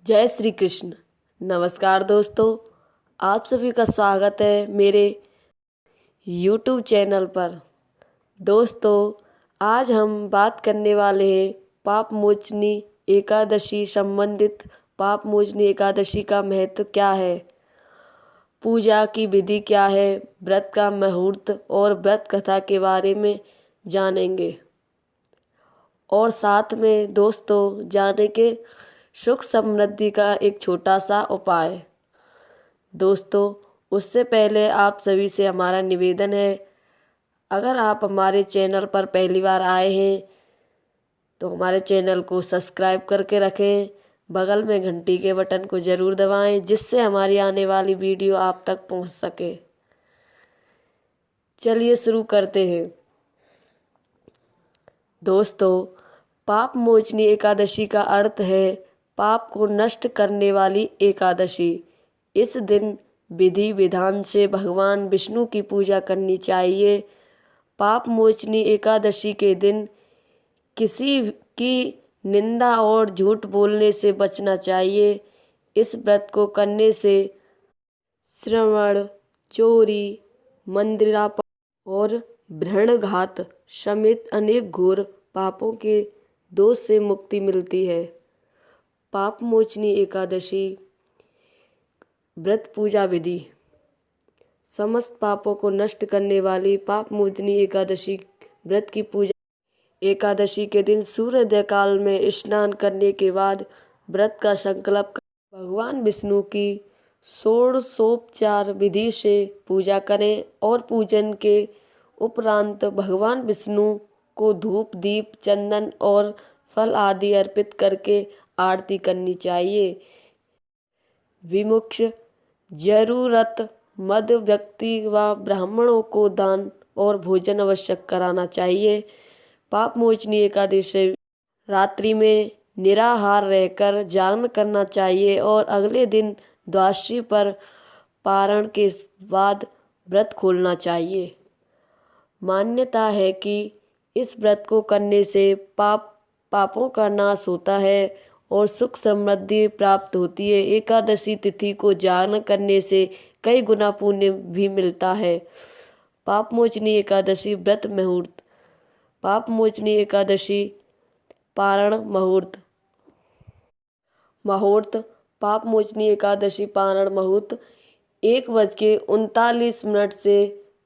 जय श्री कृष्ण। नमस्कार दोस्तों, आप सभी का स्वागत है मेरे YouTube चैनल पर। दोस्तों, आज हम बात करने वाले हैं पाप मोचनी एकादशी संबंधित पाप मोचनी एकादशी का महत्व क्या है, पूजा की विधि क्या है, व्रत का मुहूर्त और व्रत कथा के बारे में जानेंगे। और साथ में दोस्तों जानेंगे सुख समृद्धि का एक छोटा सा उपाय। दोस्तों, उससे पहले आप सभी से हमारा निवेदन है, अगर आप हमारे चैनल पर पहली बार आए हैं तो हमारे चैनल को सब्सक्राइब करके रखें, बगल में घंटी के बटन को ज़रूर दबाएं जिससे हमारी आने वाली वीडियो आप तक पहुंच सके। चलिए शुरू करते हैं। दोस्तों, पाप मोचनी एकादशी का अर्थ है पाप को नष्ट करने वाली एकादशी। इस दिन विधि विधान से भगवान विष्णु की पूजा करनी चाहिए। पाप मोचनी एकादशी के दिन किसी की निंदा और झूठ बोलने से बचना चाहिए। इस व्रत को करने से श्रवण, चोरी, मंदिरापन और भ्रणघात समेत अनेक घोर पापों के दोष से मुक्ति मिलती है। पाप मोचनी एकादशी व्रत पूजा विधि। समस्त पापों को नष्ट करने वाली पाप मोचनी एकादशी व्रत की पूजा एकादशी के दिन सूर्योदय काल में स्नान करने के बाद व्रत का संकल्प कर भगवान विष्णु की षोडशोपचार विधि से पूजा करें और पूजन के उपरांत भगवान विष्णु को धूप, दीप, चंदन और फल आदि अर्पित करके आरती करनी चाहिए। विमुक्त जरूरतमंद व्यक्ति व ब्राह्मणों को दान और भोजन अवश्य कराना चाहिए। पाप मोचनी एकादशी रात्रि में निराहार रहकर जागरण करना चाहिए और अगले दिन द्वादशी पर पारण के बाद व्रत खोलना चाहिए। मान्यता है कि इस व्रत को करने से पापों का नाश होता है और सुख समृद्धि प्राप्त होती है। एकादशी तिथि को जागरण करने से कई गुना पुण्य भी मिलता है। पाप मोचनी एकादशी व्रत मुहूर्त। पाप मोचनी एकादशी पारण मुहूर्त। पाप मोचनी एकादशी पारण मुहूर्त 1:39 से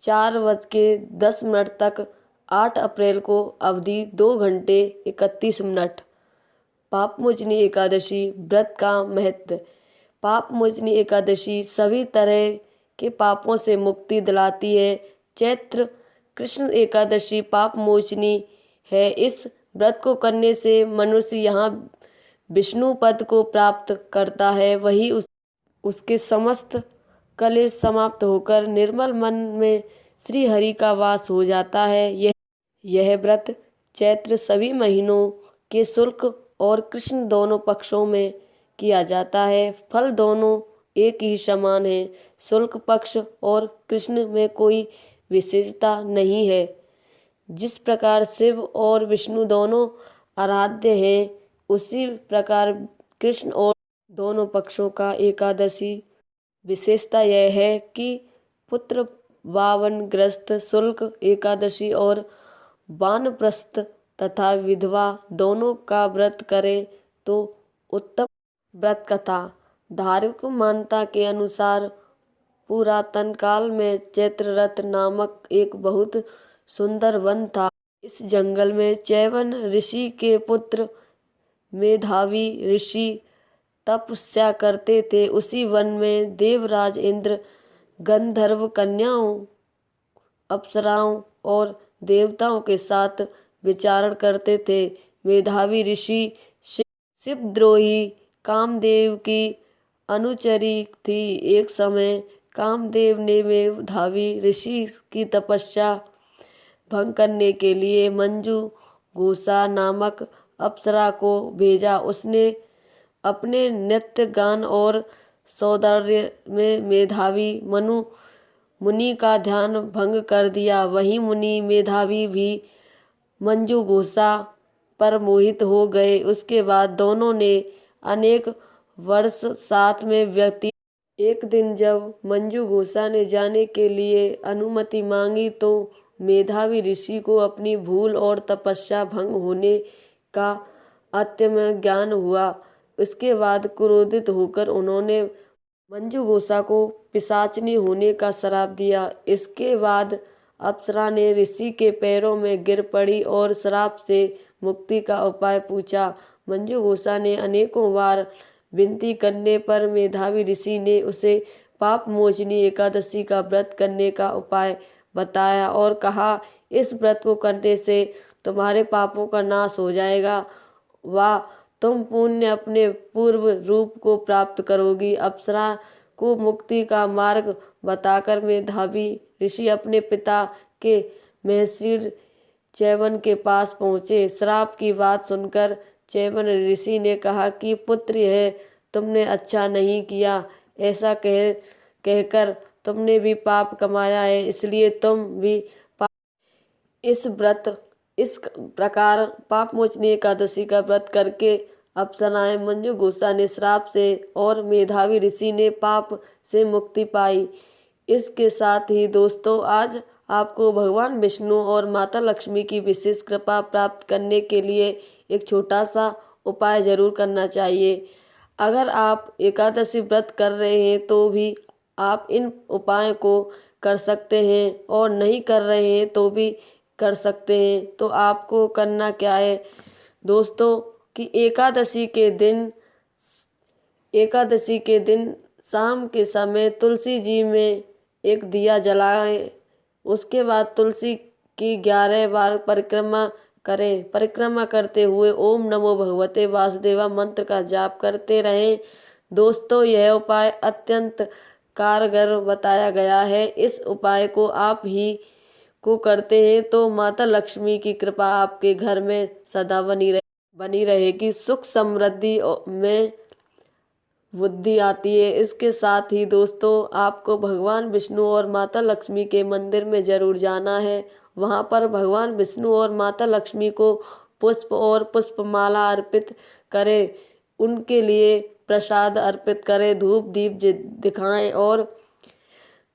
4:10 तक 8 अप्रैल को अवधि 2 घंटे 31 मिनट। पाप मोचनी एकादशी व्रत का महत्व। पाप मोचनी एकादशी सभी तरह के पापों से मुक्ति दिलाती है। चैत्र कृष्ण एकादशी पाप मोचनी है। इस व्रत को करने से मनुष्य यहाँ विष्णु पद को प्राप्त करता है, वही उसके समस्त कलेश समाप्त होकर निर्मल मन में श्री हरि का वास हो जाता है। यह व्रत चैत्र सभी महीनों के शुक्ल और कृष्ण दोनों पक्षों में किया जाता है। फल दोनों एक ही समान है। शुक्ल पक्ष और कृष्ण में कोई विशेषता नहीं है। जिस प्रकार शिव और विष्णु दोनों आराध्य हैं, उसी प्रकार कृष्ण और दोनों पक्षों का एकादशी विशेषता यह है कि पुत्र वावनग्रस्त शुक्ल एकादशी और वानप्रस्थ तथा विधवा दोनों का व्रत करें तो उत्तम। व्रत कथा। धार्मिक मान्यता के अनुसार पुरातन काल में चैत्ररथ नामक एक बहुत सुंदर वन था। इस जंगल में चैवन ऋषि के पुत्र मेधावी ऋषि तपस्या करते थे। उसी वन में देवराज इंद्र गंधर्व कन्याओं, अप्सराओं और देवताओं के साथ विचरण करते थे। मेधावी ऋषि शिवद्रोही कामदेव की अनुचरी थी। एक समय कामदेव ने मेधावी ऋषि की तपस्या भंग करने के लिए मंजू घोषा नामक अप्सरा को भेजा। उसने अपने नृत्य, गान और सौंदर्य में मेधावी मुनि का ध्यान भंग कर दिया। वहीं मुनि मेधावी भी मंजू घोषा पर मोहित हो गए। उसके बाद दोनों ने अनेक वर्ष साथ में व्यतीत। एक दिन जब मंजू घोषा ने जाने के लिए अनुमति मांगी तो मेधावी ऋषि को अपनी भूल और तपस्या भंग होने का आत्म ज्ञान हुआ। इसके बाद क्रोधित होकर उन्होंने मंजू घोषा को पिशाचनी होने का श्राप दिया। इसके बाद अप्सरा ने ऋषि के पैरों में गिर पड़ी और श्राप से मुक्ति का उपाय पूछा। मंजू घोषा ने अनेकों बार विनती करने पर मेधावी ऋषि ने उसे पाप मोचनी एकादशी का व्रत करने का उपाय बताया और कहा, इस व्रत को करने से तुम्हारे पापों का नाश हो जाएगा व तुम पुण्य अपने पूर्व रूप को प्राप्त करोगी। अप्सरा को मुक्ति का मार्ग बताकर मेधावी ऋषि अपने पिता के महर्षि च्यवन के पास पहुँचे। श्राप की बात सुनकर च्यवन ऋषि ने कहा कि पुत्र है, तुमने अच्छा नहीं किया। ऐसा कहकर तुमने भी पाप कमाया है, इसलिए तुम भी इस प्रकार पाप मोचनी एकादशी का व्रत करके अप्सराएं मंजू घोषा ने श्राप से और मेधावी ऋषि ने पाप से मुक्ति पाई। इसके साथ ही दोस्तों, आज आपको भगवान विष्णु और माता लक्ष्मी की विशेष कृपा प्राप्त करने के लिए एक छोटा सा उपाय जरूर करना चाहिए। अगर आप एकादशी व्रत कर रहे हैं तो भी आप इन उपायों को कर सकते हैं और नहीं कर रहे हैं तो भी कर सकते हैं। तो आपको करना क्या है दोस्तों कि एकादशी के दिन शाम के समय तुलसी जी में एक दिया जलाएं। उसके बाद तुलसी की 11 बार परिक्रमा करें। परिक्रमा करते हुए ओम नमो भगवते वासुदेवा मंत्र का जाप करते रहें। दोस्तों, यह उपाय अत्यंत कारगर बताया गया है। इस उपाय को आप ही को करते हैं तो माता लक्ष्मी की कृपा आपके घर में सदा बनी रहेगी। सुख समृद्धि में बुद्धि आती है। इसके साथ ही दोस्तों, आपको भगवान विष्णु और माता लक्ष्मी के मंदिर में जरूर जाना है। वहाँ पर भगवान विष्णु और माता लक्ष्मी को पुष्प और पुष्पमाला अर्पित करें, उनके लिए प्रसाद अर्पित करें, धूप दीप दिखाएं और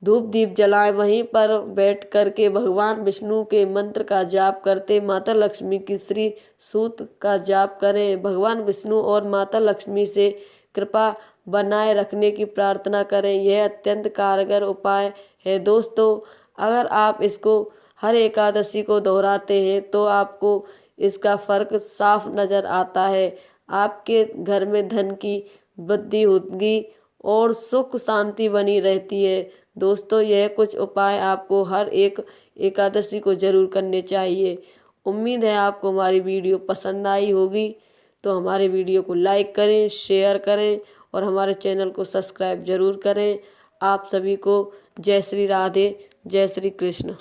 धूप दीप जलाएं। वहीं पर बैठ कर के भगवान विष्णु के मंत्र का जाप करते माता लक्ष्मी की श्री सूक्त का जाप करें। भगवान विष्णु और माता लक्ष्मी से कृपा बनाए रखने की प्रार्थना करें। यह अत्यंत कारगर उपाय है दोस्तों। अगर आप इसको हर एकादशी को दोहराते हैं तो आपको इसका फर्क साफ नज़र आता है। आपके घर में धन की वृद्धि होगी और सुख शांति बनी रहती है। दोस्तों, यह कुछ उपाय आपको हर एक एकादशी को जरूर करने चाहिए। उम्मीद है आपको हमारी वीडियो पसंद आई होगी। तो हमारे वीडियो को लाइक करें, शेयर करें और हमारे चैनल को सब्सक्राइब जरूर करें। आप सभी को जय श्री राधे, जय श्री कृष्ण।